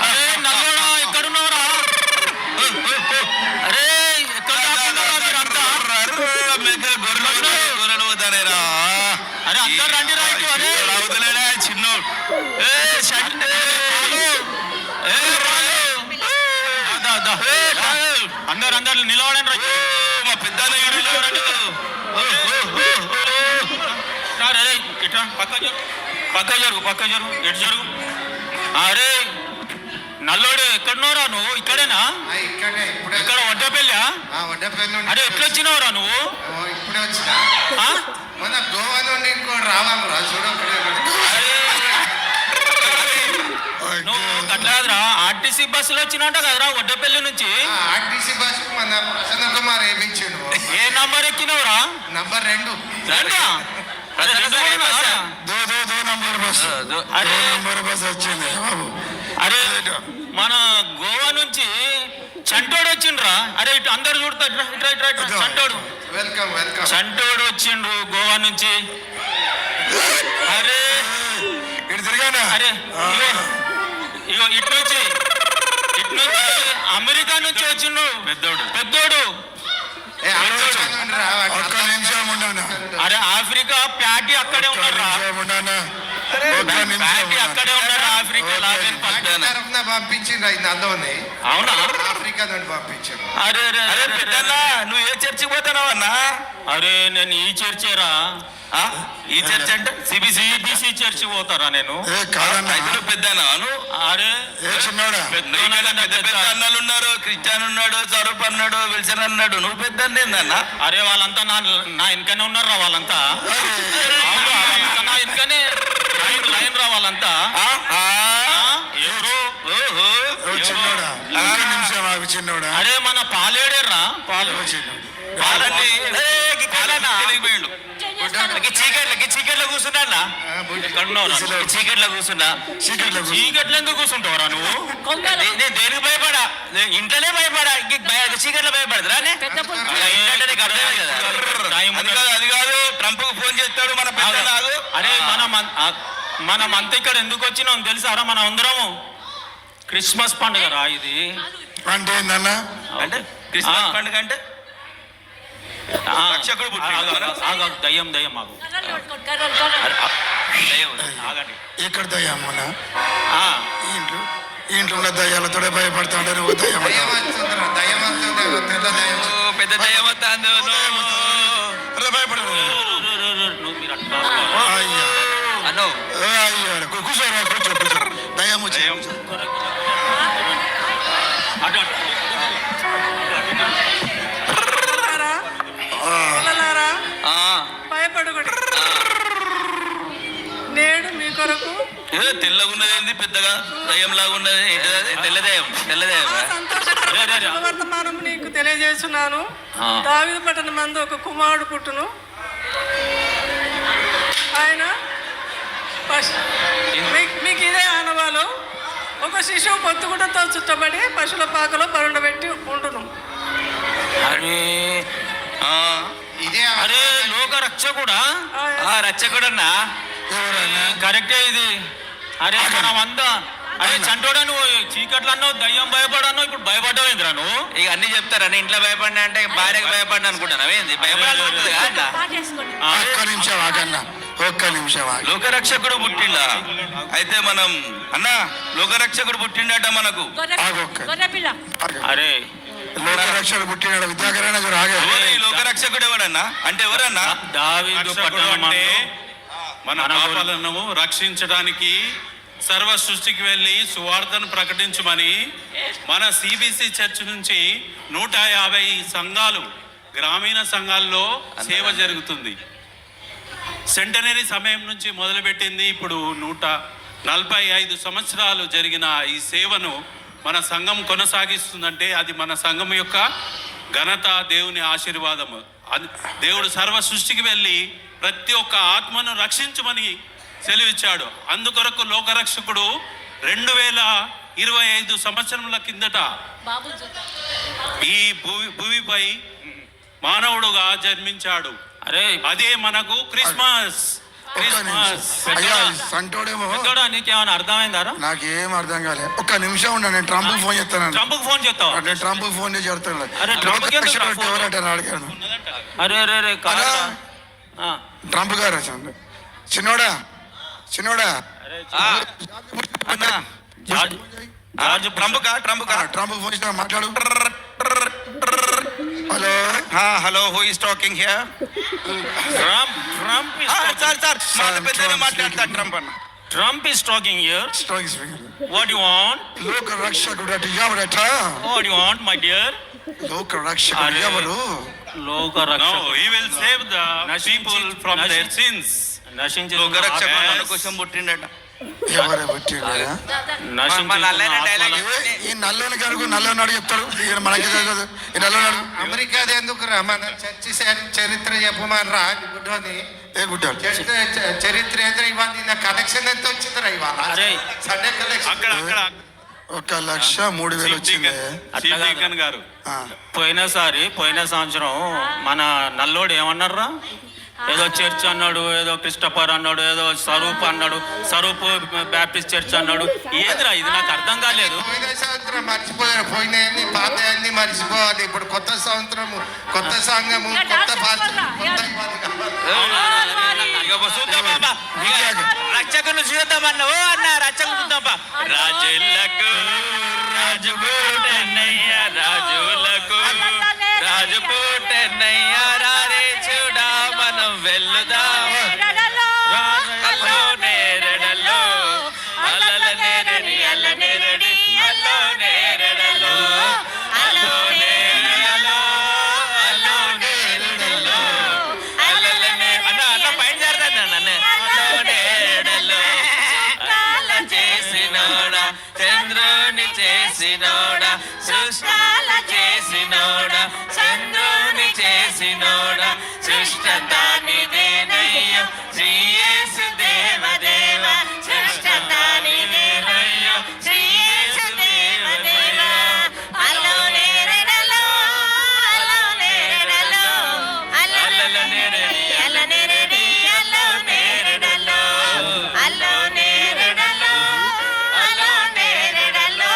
అరే నల్లోడా ఎక్కడున్నావురా? అరే ఎక్కడ దాక్కున్నారా మీరంతా? గొర్రెలు పోతానేరా. అరే అందరు రండి రా ఇటు. అరే అవుతలేడా చిన్నోడు? అందరు నిలవడండి రా. మా పెద్ద ఇట్లా పక్క జరుగు ఎటు జరుగు. అరే నల్లోడు ఎక్కడున్నావురా నువ్వు? ఇక్కడేనా? ఇక్కడ వడ్డపల్లి. అరే ఎట్లా వచ్చినావురా నువ్వు? ఇప్పుడే వచ్చినా. మన గోవా నుండి ఇంకో రావాలి రా చూడ. నువ్వు కట్లాదురా ఆర్టీసీ బస్సులో వచ్చినట్ట కదరా వడ్డపల్లి నుంచి? ఆర్టీసీ బస్సు మన ప్రసన్న కుమార్ ఏమిచ్చాడు. ఏ నంబర్ ఎక్కినవురా? నంబర్ 2. అరే మన గోవా నుంచి చంటోడు వచ్చిండ్రా. అరే ఇటు అందరు చూడతాడు. చంటోడు వెల్కమ్ వెల్కమ్. చంటోడు వచ్చిండ్రు గోవా నుంచి. అరే అరే ఇగో ఇటు నుంచి అమెరికా నుంచి వచ్చిండు పెద్దోడు. అరే ఆఫ్రికా ప్యాటీ అక్కడే ఉన్నారా? ప్యాటీ అక్కడే ఉన్నారా? ఆఫ్రికా పంపించిండ్రు అయింది అందులోనే. అవునా? ఆఫ్రికా నుండి పంపించారు. అరే అరే పెద్దన్నా నువ్వు ఏ చర్చికి పోతున్నావు అన్నా? అరే నేను ఈ చర్చేరా. ఈ చర్చ్ అంటే సిబిసి చర్చి పోతారా నేను? పెద్దనా? అరే పెద్ద అన్నలు ఉన్నారు. క్రిస్టియన్ ఉన్నాడు, స్వరూప్ అన్నాడు, విల్సన్ అన్నాడు. నువ్వు పెద్ద ఏందన్నా? అరే వాళ్ళంతా నా వెనకనే ఉన్నారా? వాళ్ళంతా నా వెనకనే లైన్ రా. వాళ్ళంతా చిన్నోడా. అరే మన పాలేడేర్రా. పాలండి చీకట్లో కూర్చున్నా. చీకట్లో కూర్చున్నా. చీకట్లో ఎందుకు కూర్చుంటావురా నువ్వు? నేను దేనికి భయపడా? ఇంట్లోనే భయపడా. చీకట్లో భయపడదురా? అది కాదు, ట్రంప్ కు ఫోన్ చేస్తాడు మన పెద్ద. అరే మనమంతా ఇక్కడ ఎందుకు వచ్చినాం తెలుసారా? మనం అందరము క్రిస్మస్ పండుగ రా. ఇది అంటే ఏందన్నా? అంటే క్రిస్మస్ పండుగ అంటే దయ్యం ఆగు. ఆగండి. ఎక్కడ దయ్యమన్నా? ఇంట్లో ఉన్న దయ్యాలతోనే భయపడతా ఉంటే నువ్వు దయ్యం. పెద్ద దయ్యం వస్తుంది. భయపడదు. అన్నో కూర్చోరా కూర్చో. దయ్యం భయపడకూడదు. నేడు మీ కొరకు ఏదో తెల్లగున్నది ఏంది పెద్దగా దయ్యంలాగా ఉన్నది? సంతోషకరమైన వర్తమానం నీకు తెలియజేస్తున్నాను. దావీదు పట్టణం మందు ఒక కుమారుడు పుట్టును. ఆయన మీకు ఇదే ఆనవాలు. ఒక శిశువు పొత్తుగుడ్డతో చుట్టబడి పశువుల పాకలో పరుండబెట్టి ఉండును. అరే లోక రక్షకుడా? రక్షకుడన్నా కరెక్టే ఇది. అరే మనమంతా అరే చంటోడా నువ్వు చీకట్లు అన్నావు, దయ్యం భయపడన్నావు, ఇప్పుడు భయపడ్డావేంద్రా నువ్వు? ఇక అన్ని చెప్తారని ఇంట్లో భయపడినా అంటే భార్యకు భయపడినా అనుకుంటున్నావు ఏంది? ఒక్క నిమిషం లోకరక్షకుడు పుట్టిండా? అయితే మనం అన్న లోకరక్షకుడు పుట్టిండట మనకు. అరే లోకరక్షకుడు పుట్టినాడు. విద్యాకరణ లోకరక్షకుడు ఎవడన్నా? అంటే ఎవరన్నా? దావీదు పట్టణం అంటే మన పాపాలను రక్షించడానికి సర్వ సృష్టికి వెళ్ళి సువార్తను ప్రకటించమని మన సిబిసి చర్చ్ నుంచి 150 సంఘాలు గ్రామీణ సంఘాల్లో సేవ జరుగుతుంది. సెంటనరీ సమయం నుంచి మొదలుపెట్టింది. ఇప్పుడు 145 సంవత్సరాలు జరిగిన ఈ సేవను మన సంఘం కొనసాగిస్తుందంటే అది మన సంఘం యొక్క ఘనత, దేవుని ఆశీర్వాదము. దేవుడు సర్వ సృష్టికి వెళ్ళి ప్రతి ఒక్క ఆత్మను రక్షించమని సెలవిచ్చాడు. అందుకొరకు లోకరక్షకుడు 2025 సంవత్సరముల కిందట ఈ భూమిపై మానవుడుగా జన్మించాడు. అరే అదే మనకు క్రిస్మస్. ఒక్క నిమిషం అయ్యా సంటోడేమో పెద్దోడా నీకేమైనా అర్థమైందారా? నాకేం అర్థం కాలే. ఒక్క నిమిషం ఉన్నా, నేను ట్రంప్ ఫోన్ చేస్తాను. ట్రంప్కి ఫోన్ చేస్తావా? నేను ట్రంప్ ఫోన్ చేసి చెప్తాను. అరే, ట్రంప్కి ఎందుకు రా ఫోన్? ఎవరంటే అడిగాను. అరే అరే అరే కాదురా. ఆ, ట్రంప్ గారు వచ్చాను. చిన్నోడా చిన్నోడా ఆ, అన్న జార్జ్ జార్జ్ ట్రంప్ ఫోన్ చేసిన మాట్లాడు. Hello hello who is talking here Trump Trump sir పెద్దనే మాట్లాడతా ట్రంప్ అన్న. Trump is talking here. Strong speaker. What do you want? లోక రక్షకుడు అటు ఎవరట? What do you want, my dear? లోక రక్షకుడు ఎవరు? లోక No, రక్షకుడు. he will save the people from their sins. నశించిన లోకరక్షకుడు మన Yes. కోసం పుట్టిండట. ఎవరే పుట్టిండా? ఈ నల్లని కనుక నల్లనాడు చెప్తాడు. ఈయన మనకి తెలియదు. ఈ నల్లనాడు అమెరికాది ఎందుకు రా? మన చర్చి చరిత్ర చెప్పమని రా గుడ్డోని. ఏ గుడ్డాడు? చరిత్ర ఏంద్ర ఇవాళ నిన్న కలెక్షన్ ఎంత వచ్చిందిరా ఇవాళ? అరే. సండే కలెక్షన్ అక్కడ 1,03,000 వచ్చింది. అట్లా కాదు. చీఫ్ గారు ఆ, పోయిన సంవత్సరం మన నల్లోడు ఏమన్నారా? ఏదో చర్చ్ అన్నాడు, ఏదో క్రిస్టఫర్ అన్నాడు, ఏదో స్వరూప్ అన్నాడు, స్వరూప్ బ్యాప్టిస్ట్ చర్చ్ అన్నాడు. ఏదిరా ఇది? నాకు అర్థం కాలేదు. పోయిన సంవత్సరం మర్చిపోయారు. పోయినాయన్ని పాతయన్ని మర్చిపోవాలి. ఇప్పుడు కొత్త సంవత్సరము, కొత్త సంఘము, కొత్త పాత్ర, కొత్త ఇవ్వాలి కావాలి. రక్షకుని చూద్దామన్నావు అన్న, రక్షకుని చూద్దాంపా. రాజులకు రాజు పుట్టెన్నయ్య, రాజులకు రాజు పుట్టెన్నయ్య, రారే చూడా మనం వెళ్దాం. అల్లో నేరడలో అల్లల నేరడి అల్ల నేరడి అల్లో నేరడలో అల్లో నేరడలో అల్లో నేరడలో అల్లల అన్న పైన జరుగుతుంది నన్ను. అల్లో నేరడలో అల్ల చేసినోడా, చంద్రుని చేసినోడా, సృష్టాల చేసినోడా, చంద్రుని చేసినోడా, సృష్టత నిదేనయ్యో శ్రీ యేసు దేవదేవ, సృష్టత నిదేనయ్యో శ్రీ యేసు దేవదేవ. అల్లో నేరడలో అల్లో నేరడలో అల్లల నేరడి అల్ల నేరడి అల్లో నేరడలో అల్లో నేరడలో అల్లో నేరడలో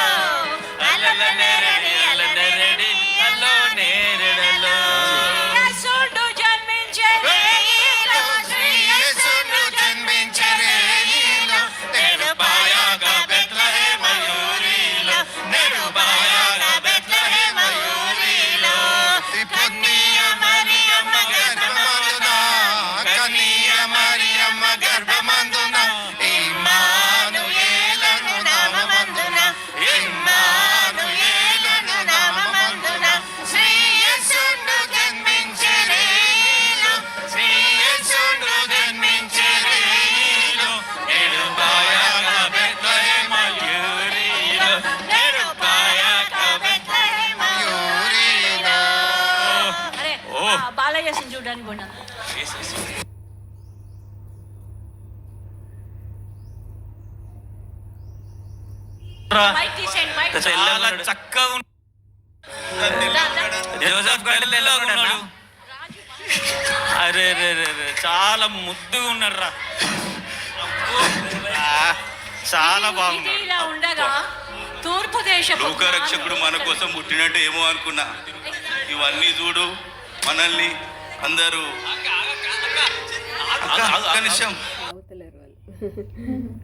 అల్లల నేరడి అల్ల నేరడి అల్లో నేరడలో. యేసుడు జన్మించే రేయిలో, శ్రీ యేసుడు జన్మించే రేయిలో, నేడు బాయాగా బెత్లెహేమ యూరిలో, నేడు బాయాగా బెత్లెహేమ యూరిలో. కన్య మరియమ్మ గర్భమందున, కన్య మరియమ్మ గర్భమందున, ఇమ్మానుయేలను నామమందున, ఇమ్మానుయేలను నామమందున, శ్రీ యేసుడు జన్మించే రేయిలో, శ్రీ యేసుడు జన్మించే రేయిలో, నేడు బాయాగా బెత్లెహేమ యూరిలో, నేడు బాయాగా బెత్లెహేమ యూరిలో. అరే బాలయ్య సింగ్ చూడడానికి పోయినా మైక్ తీసేయండి, మైక్ చాలా చక్కగా జోసెఫ్ గడ్డలు ఎలా ఉన్నాడు? అరే రే రే రే, చాలా ముద్దుగా ఉన్నాడు రా. చాలా బాగున్నాడు. ఇలా ఉండగా తూర్పు దేశపు లోకరక్షకుడు మన కోసం పుట్టినట్టు ఏమో అనుకున్నా. ఇవన్నీ చూడు మనల్ని అందరూ ఒక్క నిమిషం. అవతలరు వాళ్ళు